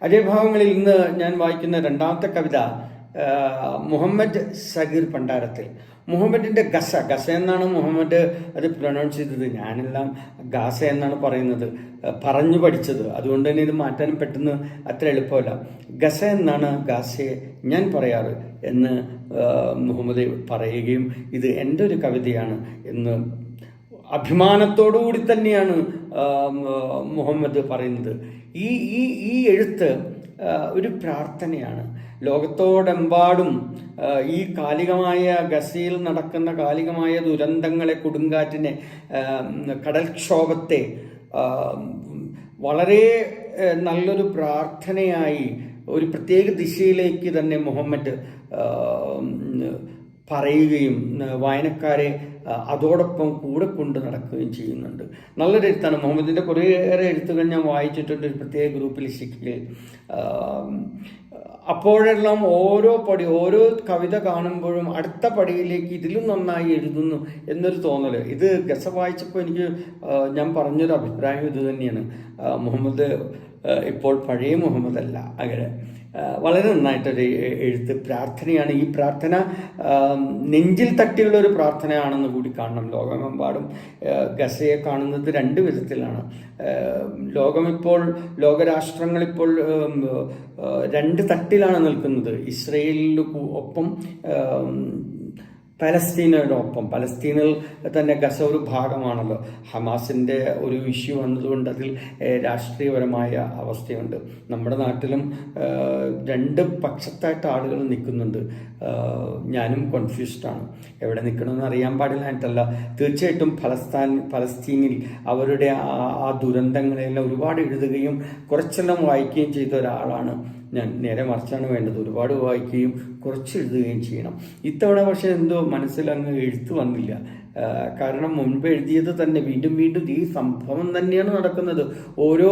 അജയഭാവങ്ങളിൽ ഇന്ന് ഞാൻ വായിക്കുന്ന രണ്ടാമത്തെ കവിത മുഹമ്മദ് സഗീർ പണ്ടാരത്തിൽ. മുഹമ്മദിൻ്റെ ഗസ എന്നാണ് മുഹമ്മദ് അത് പ്രൊനൗൺസ് ചെയ്തത്. ഞാനെല്ലാം ഗാസ എന്നാണ് പറയുന്നത്, പറഞ്ഞു പഠിച്ചത്. അതുകൊണ്ട് തന്നെ ഇത് മാറ്റാനും പെട്ടെന്ന് അത്ര എളുപ്പമല്ല. ഗസ എന്നാണ് ഗാസയെ ഞാൻ പറയാറ് എന്ന് മുഹമ്മദ് പറയുകയും ഇത് എൻ്റെ ഒരു കവിതയാണ് എന്ന് അഭിമാനത്തോടുകൂടി തന്നെയാണ് മുഹമ്മദ് പറയുന്നത്. ഈ എഴുത്ത് ഒരു പ്രാർത്ഥനയാണ്. ലോകത്തോടെമ്പാടും ഈ കാലികമായ ഗസയിൽ നടക്കുന്ന കാലികമായ ദുരന്തങ്ങളെ, കൊടുങ്കാറ്റിനെ, കടൽക്ഷോഭത്തെ വളരെ നല്ലൊരു പ്രാർത്ഥനയായി ഒരു പ്രത്യേക ദിശയിലേക്ക് തന്നെ മുഹമ്മദ് പറയുകയും വായനക്കാരെ അതോടൊപ്പം കൂടെ കൊണ്ട് നടക്കുകയും ചെയ്യുന്നുണ്ട്. നല്ലൊരു എഴുത്താണ്. മുഹമ്മദിൻ്റെ കുറേയേറെ എഴുത്തുകൾ ഞാൻ വായിച്ചിട്ടുണ്ട് ഒരു പ്രത്യേക ഗ്രൂപ്പിൽ ശിക്കുകയിൽ. അപ്പോഴെല്ലാം ഓരോ കവിത കാണുമ്പോഴും അടുത്ത പടിയിലേക്ക് ഇതിലും നന്നായി എഴുതുന്നു എന്നൊരു തോന്നൽ. ഇത് ഗസ വായിച്ചപ്പോൾ ഞാൻ പറഞ്ഞൊരു അഭിപ്രായം ഇത് തന്നെയാണ്. മുഹമ്മദ് ഇപ്പോൾ പഴയ മുഹമ്മദ് അല്ല. അങ്ങനെ വളരെ നന്നായിട്ടൊരു എഴുത്ത്, പ്രാർത്ഥനയാണ്. ഈ പ്രാർത്ഥന നെഞ്ചിൽ തട്ടിയുള്ള ഒരു പ്രാർത്ഥനയാണെന്ന് കൂടി കാണണം. ലോകമെമ്പാടും ഗസയെ കാണുന്നത് രണ്ട് വിധത്തിലാണ്. ലോകരാഷ്ട്രങ്ങളിപ്പോൾ രണ്ട് തട്ടിലാണ് നിൽക്കുന്നത്. ഇസ്രയേലിന് ഒപ്പം പലസ്തീനോടൊപ്പം. പലസ്തീനിൽ തന്നെ ഗസ ഒരു ഭാഗമാണല്ലോ. ഹമാസിൻ്റെ ഒരു ഇഷ്യൂ വന്നതുകൊണ്ട് അതിൽ രാഷ്ട്രീയപരമായ അവസ്ഥയുണ്ട്. നമ്മുടെ നാട്ടിലും രണ്ട് പക്ഷത്തായിട്ട് ആളുകൾ നിൽക്കുന്നുണ്ട്. ഞാനും കൺഫ്യൂസ്ഡാണ്, എവിടെ നിൽക്കണമെന്ന് അറിയാൻ പാടില്ലായിട്ടല്ല. തീർച്ചയായിട്ടും പലസ്തീനിൽ അവരുടെ ആ ദുരന്തങ്ങളെല്ലാം ഒരുപാട് എഴുതുകയും കുറച്ചെല്ലാം വായിക്കുകയും ചെയ്ത ഒരാളാണ് ഞാൻ. നേരെ മറിച്ചാണ് വേണ്ടത്. ഒരുപാട് വായിക്കുകയും കുറച്ച് എഴുതുകയും ചെയ്യണം. ഇത്തവണ പക്ഷേ എന്തോ മനസ്സിൽ അങ്ങ് എഴുത്ത് വന്നില്ല. കാരണം മുൻപ് എഴുതിയത് തന്നെ വീണ്ടും ഈ സംഭവം തന്നെയാണ് നടക്കുന്നത്. ഓരോ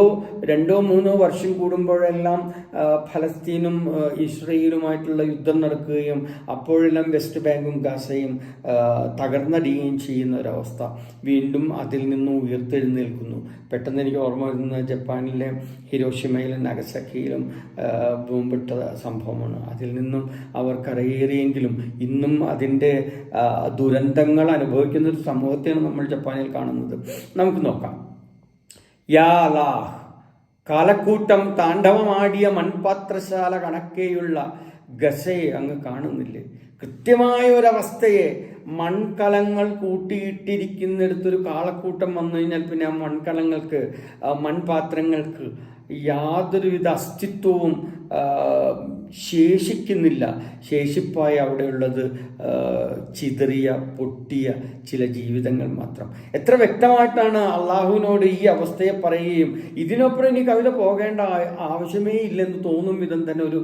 2-3 വർഷം കൂടുമ്പോഴെല്ലാം ഫലസ്തീനും ഇസ്രയേലുമായിട്ടുള്ള യുദ്ധം നടക്കുകയും അപ്പോഴെല്ലാം വെസ്റ്റ് ബാങ്കും ഗാസയും തകർന്നടിയുകയും ചെയ്യുന്ന ഒരവസ്ഥ വീണ്ടും അതിൽ നിന്നും ഉയർത്തെഴുന്നേൽക്കുന്നു. പെട്ടെന്ന് എനിക്ക് ഓർമ്മ വരുന്ന ജപ്പാനിലെ ഹിരോഷിമയിലും നഗസാക്കിയിലും ബോംബിട്ട സംഭവമാണ്. അതിൽ നിന്നും അവർ കരയേറിയെങ്കിലും ഇന്നും അതിൻ്റെ ദുരന്തങ്ങൾ അനുഭവിക്കുന്ന ഒരു സമൂഹത്തെയാണ് നമ്മൾ ജപ്പാനിൽ കാണുന്നത്. നമുക്ക് നോക്കാം. യാ അല്ലാഹ്, കാലക്കൂട്ടം താണ്ഡവമാടിയ മൺപാത്രശാല കണക്കെയുള്ള ഗസയെ അങ്ങ് കാണുന്നില്ലേ? കൃത്യമായ ഒരവസ്ഥയെ മൺകലങ്ങൾ കൂട്ടിയിട്ടിരിക്കുന്നിടത്തൊരു കാളക്കൂട്ടം വന്നു കഴിഞ്ഞാൽ പിന്നെ ആ മൺകലങ്ങൾക്ക്, മൺപാത്രങ്ങൾക്ക് യാതൊരുവിധ അസ്തിത്വവും ശേഷിക്കുന്നില്ല. ശേഷിപ്പായി അവിടെയുള്ളത് ചിതറിയ പൊട്ടിയ ചില ജീവിതങ്ങൾ മാത്രം. എത്ര വ്യക്തമായിട്ടാണ് അള്ളാഹുവിനോട് ഈ അവസ്ഥയെ പറയുകയും ഇതിനപ്പുറം ഇനി കവിത പോകേണ്ട ആവശ്യമേ ഇല്ലെന്ന് തോന്നും വിധം തന്നെ ഒരു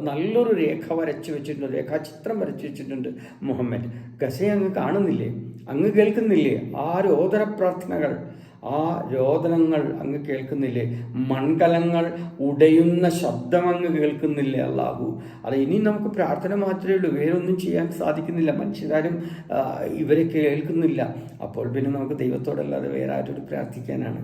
നല്ലൊരു രേഖ വരച്ചു വെച്ചിട്ടുണ്ട്, രേഖാചിത്രം വരച്ചു വെച്ചിട്ടുണ്ട് മുഹമ്മദ്. ഗസയെ അങ്ങ് കാണുന്നില്ലേ? അങ്ങ് കേൾക്കുന്നില്ലേ ആ രോദന പ്രാർത്ഥനകൾ? ആ രോദനങ്ങൾ അങ്ങ് കേൾക്കുന്നില്ലേ? മൺകലങ്ങൾ ഉടയുന്ന ശബ്ദം അങ്ങ് കേൾക്കുന്നില്ലേ അല്ലാഹു? അത് ഇനി നമുക്ക് പ്രാർത്ഥന മാത്രമേ ഉള്ളൂ, വേറൊന്നും ചെയ്യാൻ സാധിക്കുന്നില്ല. മനുഷ്യരാരും ഇവരെ കേൾക്കുന്നില്ല. അപ്പോൾ പിന്നെ നമുക്ക് ദൈവത്തോടല്ലാതെ വേറെ ആരോട് പ്രാർത്ഥിക്കാനാണ്?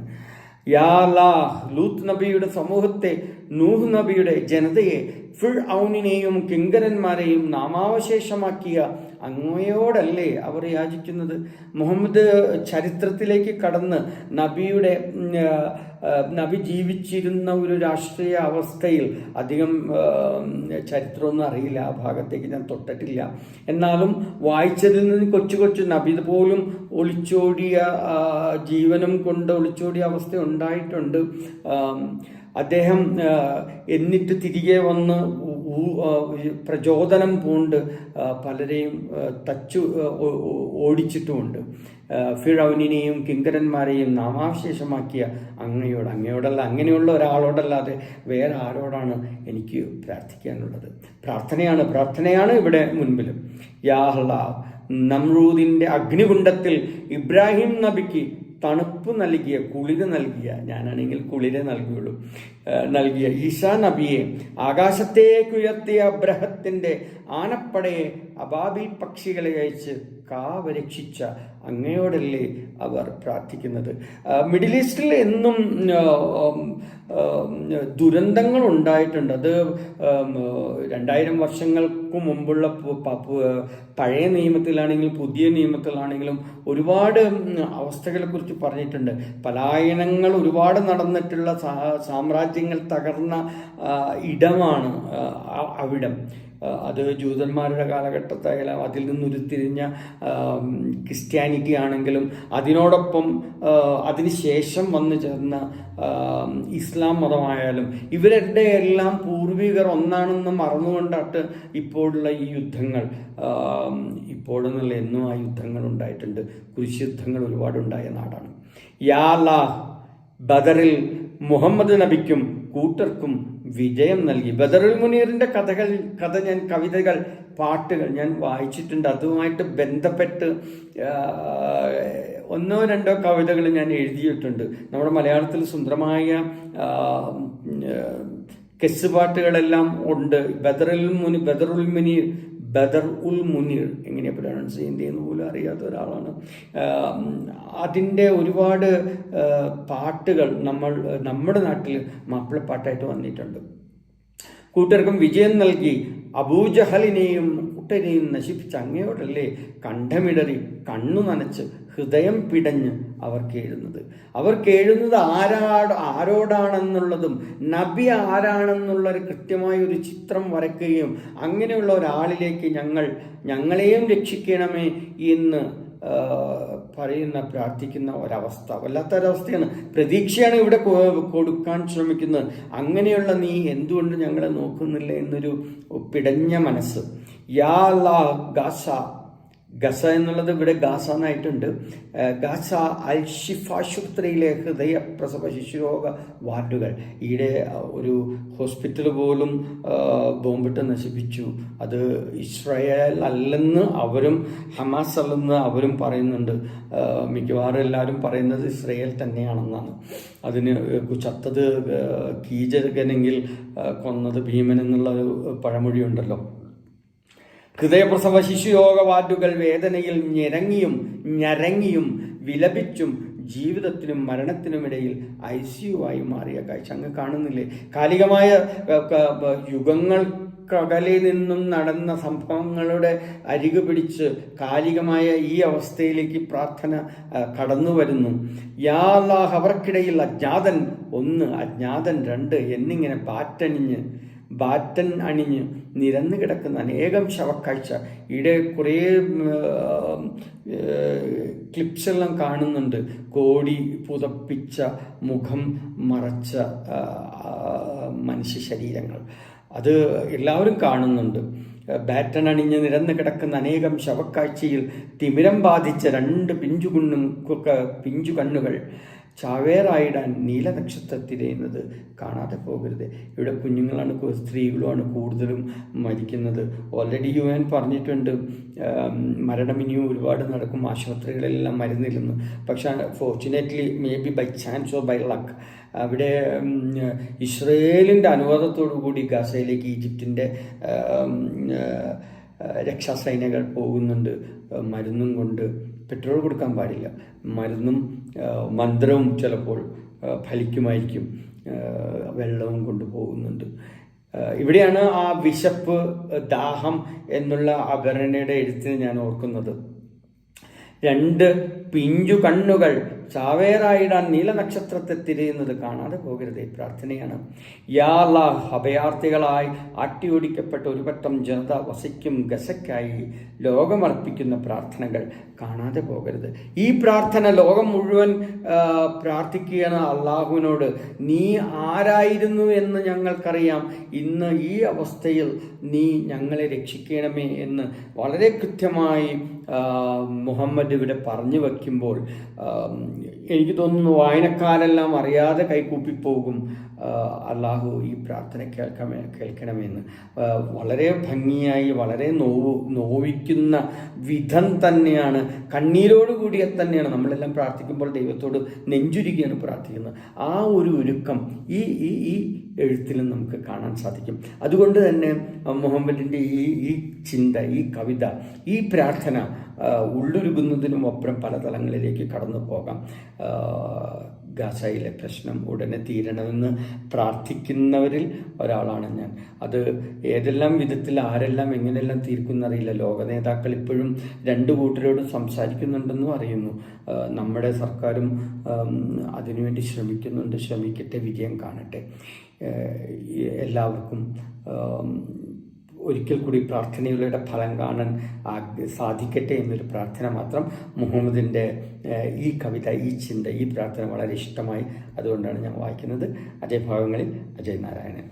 യാ അല്ലാഹ്, ലൂത്ത് നബിയുടെ സമൂഹത്തെ, നൂഹ് നബിയുടെ ജനതയെ, ഫിർഔനിനെയും കിങ്കരന്മാരെയും നാമാവശേഷമാക്കിയ അങ്ങയോടല്ലേ അവർ യാചിക്കുന്നത്? മുഹമ്മദ് ചരിത്രത്തിലേക്ക് കടന്ന് നബി ജീവിച്ചിരുന്ന ഒരു രാഷ്ട്രീയ അവസ്ഥയിൽ അധികം ചരിത്രമൊന്നും അറിയില്ല, ആ ഭാഗത്തേക്ക് ഞാൻ തൊട്ടിട്ടില്ല. എന്നാലും വായിച്ചതിൽ നിന്ന് കൊച്ചു നബി പോലും ഒളിച്ചോടിയ, ജീവനും കൊണ്ട് ഒളിച്ചോടിയ അവസ്ഥ ഉണ്ടായിട്ടുണ്ട്. അദ്ദേഹം എന്നിട്ട് തിരികെ വന്ന് പ്രചോദനം പൂണ്ട് പലരെയും ഓടിച്ചിട്ടുമുണ്ട്. ഫിറൗനിനെയും കിങ്കരന്മാരെയും നാമാവശേഷമാക്കിയ അങ്ങയോടല്ല, അങ്ങനെയുള്ള ഒരാളോടല്ലാതെ വേറെ ആരോടാണ് എനിക്ക് പ്രാർത്ഥിക്കാനുള്ളത്? പ്രാർത്ഥനയാണ് ഇവിടെ മുൻപിൽ. യാ അല്ലാഹ്, നമ്രൂദിൻ്റെ അഗ്നികുണ്ഡത്തിൽ ഇബ്രാഹിം നബിക്ക് തണുപ്പ് നൽകിയ, കുളിര് നൽകിയ, ഞാനാണെങ്കിൽ കുളിരെ നൽകിയ ഈസാ നബിയെ, ആകാശത്തേക്കുയർത്തിയ അബ്രഹത്തിൻ്റെ ആനപ്പടയെ അബാബിൽ പക്ഷികളെ അയച്ച് കാവരക്ഷിച്ച അങ്ങയോടല്ലേ അവർ പ്രാർത്ഥിക്കുന്നത്. മിഡിൽ ഈസ്റ്റിൽ എന്നും ദുരന്തങ്ങൾ ഉണ്ടായിട്ടുണ്ട്. അത് 2000 വർഷങ്ങൾക്ക് മുമ്പുള്ള പഴയ നിയമത്തിലാണെങ്കിലും പുതിയ നിയമത്തിലാണെങ്കിലും ഒരുപാട് അവസ്ഥകളെ കുറിച്ച് പറഞ്ഞിട്ടുണ്ട്. പലായനങ്ങൾ ഒരുപാട് നടന്നിട്ടുള്ള സാമ്രാജ്യങ്ങൾ തകർന്ന ഇടമാണ് അവിടം. അത് ജൂതന്മാരുടെ കാലഘട്ടത്തായാലും അതിൽ നിന്നുരുത്തിരിഞ്ഞ ക്രിസ്ത്യാനിറ്റി ആണെങ്കിലും അതിനോടൊപ്പം അതിനുശേഷം വന്നു ചേർന്ന ഇസ്ലാം മതമായാലും ഇവരുടെ എല്ലാം പൂർവികർ ഒന്നാണെന്ന് മറന്നുകൊണ്ടാട്ട് ഇപ്പോഴുള്ള ഈ യുദ്ധങ്ങൾ, ഇപ്പോഴെന്നുള്ള എന്നും ആ യുദ്ധങ്ങൾ ഉണ്ടായിട്ടുണ്ട്. കുരിശുദ്ധങ്ങൾ ഒരുപാടുണ്ടായ നാടാണ്. യാ അല്ലാഹ്, ബദറിൽ മുഹമ്മദ് നബിക്കും കൂട്ടർക്കും വിജയം നൽകി. ബദറുൽ മുനീറിൻ്റെ കവിതകൾ, പാട്ടുകൾ ഞാൻ വായിച്ചിട്ടുണ്ട്. അതുമായിട്ട് ബന്ധപ്പെട്ട് 1-2 കവിതകൾ ഞാൻ എഴുതിയിട്ടുണ്ട്. നമ്മുടെ മലയാളത്തിൽ സുന്ദരമായ കെസ് പാട്ടുകളെല്ലാം ഉണ്ട്. ബദർ ഉൽ മുനീർ എങ്ങനെ പ്രൊനൗൺസ് ചെയ്യുന്നതെന്ന് പോലും അറിയാത്ത ഒരാളാണ്. അതിൻ്റെ ഒരുപാട് പാട്ടുകൾ നമ്മുടെ നാട്ടിൽ മാപ്പിളപ്പാട്ടായിട്ട് വന്നിട്ടുണ്ട്. കൂട്ടർക്കും വിജയം നൽകി അബൂജഹലിനെയും കൂട്ടരെയും നശിപ്പിച്ച അങ്ങയോടല്ലേ കണ്ഠമിടറി കണ്ണു നനച്ച് ഹൃദയം പിടഞ്ഞ് അവർക്ക് എഴുതുന്നത് ആരോടാണെന്നുള്ളതും നബി ആരാണെന്നുള്ളൊരു കൃത്യമായ ഒരു ചിത്രം വരയ്ക്കുകയും അങ്ങനെയുള്ള ഒരാളിലേക്ക് ഞങ്ങളെയും രക്ഷിക്കണമേ എന്ന് പ്രാർത്ഥിക്കുന്ന ഒരവസ്ഥ, വല്ലാത്തൊരവസ്ഥയാണ്. പ്രതീക്ഷയാണ് ഇവിടെ കൊടുക്കാൻ ശ്രമിക്കുന്നത്. അങ്ങനെയുള്ള നീ എന്തുകൊണ്ട് ഞങ്ങളെ നോക്കുന്നില്ല എന്നൊരു പിടഞ്ഞ മനസ്സ്. യാ അല്ലാഹ്, ഗസ എന്നുള്ളത് ഇവിടെ ഗാസ എന്നായിട്ടുണ്ട്. ഗാസ അൽ ഷിഫ ആശുപത്രിയിലെ ഹൃദയപ്രസവ ശിശുരോഗ വാർഡുകൾ, ഈയിടെ ഒരു ഹോസ്പിറ്റൽ പോലും ബോംബിട്ട് നശിപ്പിച്ചു. അത് ഇസ്രായേൽ അല്ലെന്ന് അവരും ഹമാസ് അല്ലെന്ന് അവരും പറയുന്നുണ്ട്. മിക്കവാറും എല്ലാവരും പറയുന്നത് ഇസ്രായേൽ തന്നെയാണെന്നാണ്. അതിന് ചത്തത് കീചകനെങ്കിൽ കൊന്നത് ഭീമൻ എന്നുള്ള പഴമൊഴിയുണ്ടല്ലോ. ഹൃദയപ്രസവ ശിശുരോഗ വാർഡുകൾ വേദനയിൽ ഞരങ്ങിയും വിലപിച്ചും ജീവിതത്തിനും മരണത്തിനുമിടയിൽ ICU ആയി മാറിയ കാഴ്ച അങ്ങ് കാണുന്നില്ലേ? കാലികമായ യുഗങ്ങൾക്കകലെ നിന്നും നടന്ന സംഭവങ്ങളുടെ അരികു പിടിച്ച് കാലികമായ ഈ അവസ്ഥയിലേക്ക് പ്രാർത്ഥന കടന്നു വരുന്നു. യാ അല്ലാഹ്, അവർക്കിടയിൽ അജ്ഞാതൻ 1, അജ്ഞാതൻ 2 എന്നിങ്ങനെ ബാറ്റൻ അണിഞ്ഞ് നിരന്നു കിടക്കുന്ന അനേകം ശവക്കാഴ്ച. ഇവിടെ കുറേ ക്ലിപ്സെല്ലാം കാണുന്നുണ്ട്. കോടി പുതപ്പിച്ച മുഖം മറച്ച മനുഷ്യ ശരീരങ്ങൾ, അത് എല്ലാവരും കാണുന്നുണ്ട്. ബാറ്റൺ അണിഞ്ഞ് നിരന്ന് കിടക്കുന്ന അനേകം ശവക്കാഴ്ചയിൽ തിമിരം ബാധിച്ച 2 പിഞ്ചു കണ്ണുകൾ ചാവേറായിടാൻ നീലനക്ഷത്രത്തിരയുന്നത് കാണാതെ പോകരുത്. ഇവിടെ കുഞ്ഞുങ്ങളാണ്, സ്ത്രീകളുമാണ് കൂടുതലും മരിക്കുന്നത്. ഓൾറെഡി UN പറഞ്ഞിട്ടുണ്ട് മരണം ഇനിയും ഒരുപാട് നടക്കും, ആശുപത്രികളെല്ലാം മരുന്നില്ലെന്ന്. പക്ഷേ fortunately maybe by chance or by luck അവിടെ ഇസ്രയേലിൻ്റെ അനുവാദത്തോടു കൂടി ഗാസയിലേക്ക് ഈജിപ്തിൻ്റെ രക്ഷാസൈനികർ പോകുന്നുണ്ട്. മരുന്നും കൊണ്ട്, പെട്രോൾ കൊടുക്കാൻ പാടില്ല, മരുന്നും മന്ത്രവും ചിലപ്പോൾ ഫലിക്കുമായിരിക്കും, വെള്ളവും കൊണ്ടുപോകുന്നുണ്ട്. ഇവിടെയാണ് ആ വിശപ്പ്, ദാഹം എന്നുള്ള അപർണയുടെ എഴുത്തിന് ഞാൻ ഓർക്കുന്നത്. 2 പിഞ്ചു കണ്ണുകൾ ചാവേറായിടാൻ നീലനക്ഷത്രത്തെ തിരയുന്നത് കാണാതെ പോകരുത്. പ്രാർത്ഥനയാണ്. യാ അല്ലാഹ്, അഭയാർത്ഥികളായി അട്ടിയോടിക്കപ്പെട്ട ഒരു പറ്റം ജനത വസിക്കും ഗസയ്ക്കായി ലോകമർപ്പിക്കുന്ന പ്രാർത്ഥനകൾ കാണാതെ പോകരുത്. ഈ പ്രാർത്ഥന ലോകം മുഴുവൻ പ്രാർത്ഥിക്കുകയാണ് അള്ളാഹുവിനോട്. നീ ആരായിരുന്നു എന്ന് ഞങ്ങൾക്കറിയാം, ഇന്ന് ഈ അവസ്ഥയിൽ നീ ഞങ്ങളെ രക്ഷിക്കണമേ എന്ന് വളരെ കൃത്യമായി മുഹമ്മദ് ഇവിടെ പറഞ്ഞു വയ്ക്കുമ്പോൾ എനിക്ക് തോന്നുന്നു വായനക്കാരെല്ലാം അറിയാതെ കൈകൂപ്പിപ്പോകും, അള്ളാഹു ഈ പ്രാർത്ഥന കേൾക്കണമെന്ന്. വളരെ ഭംഗിയായി, വളരെ നോവിക്കുന്ന വിധം തന്നെയാണ്, കണ്ണീരോടുകൂടിയ തന്നെയാണ് നമ്മളെല്ലാം പ്രാർത്ഥിക്കുമ്പോൾ ദൈവത്തോട് നെഞ്ചുരുകിയാണ് പ്രാർത്ഥിക്കുന്നത്. ആ ഒരു ഒരുക്കം, ഈ എഴുത്തിലും നമുക്ക് കാണാൻ സാധിക്കും. അതുകൊണ്ട് തന്നെ മുഹമ്മദിൻ്റെ ഈ ചിന്ത, ഈ കവിത, ഈ പ്രാർത്ഥന ഉള്ളൊരുകുന്നതിനും അപ്പുറം പല തലങ്ങളിലേക്ക് കടന്നു പോകാം. ഗാസയിലെ പ്രശ്നം ഉടനെ തീരണമെന്ന് പ്രാർത്ഥിക്കുന്നവരിൽ ഒരാളാണ് ഞാൻ. അത് ഏതെല്ലാം വിധത്തിൽ ആരെല്ലാം എങ്ങനെയെല്ലാം തീർക്കുന്നറിയില്ല. ലോക നേതാക്കൾ ഇപ്പോഴും രണ്ടു കൂട്ടരോടും സംസാരിക്കുന്നുണ്ടെന്നും അറിയുന്നു. നമ്മുടെ സർക്കാരും അതിനുവേണ്ടി ശ്രമിക്കുന്നുണ്ട്. ശ്രമിക്കട്ടെ, വിജയം കാണട്ടെ. എല്ലാവർക്കും ഒരിക്കൽ കൂടി പ്രാർത്ഥനകളുടെ ഫലം കാണാൻ സാധിക്കട്ടെ എന്നൊരു പ്രാർത്ഥന മാത്രം. മുഹമ്മദിൻ്റെ ഈ കവിത, ഈ ചിന്ത, ഈ പ്രാർത്ഥന വളരെ ഇഷ്ടമായി. അതുകൊണ്ടാണ് ഞാൻ വായിക്കുന്നത്. അജയ് ഭാഗങ്ങളിൽ അജയ് നാരായണൻ.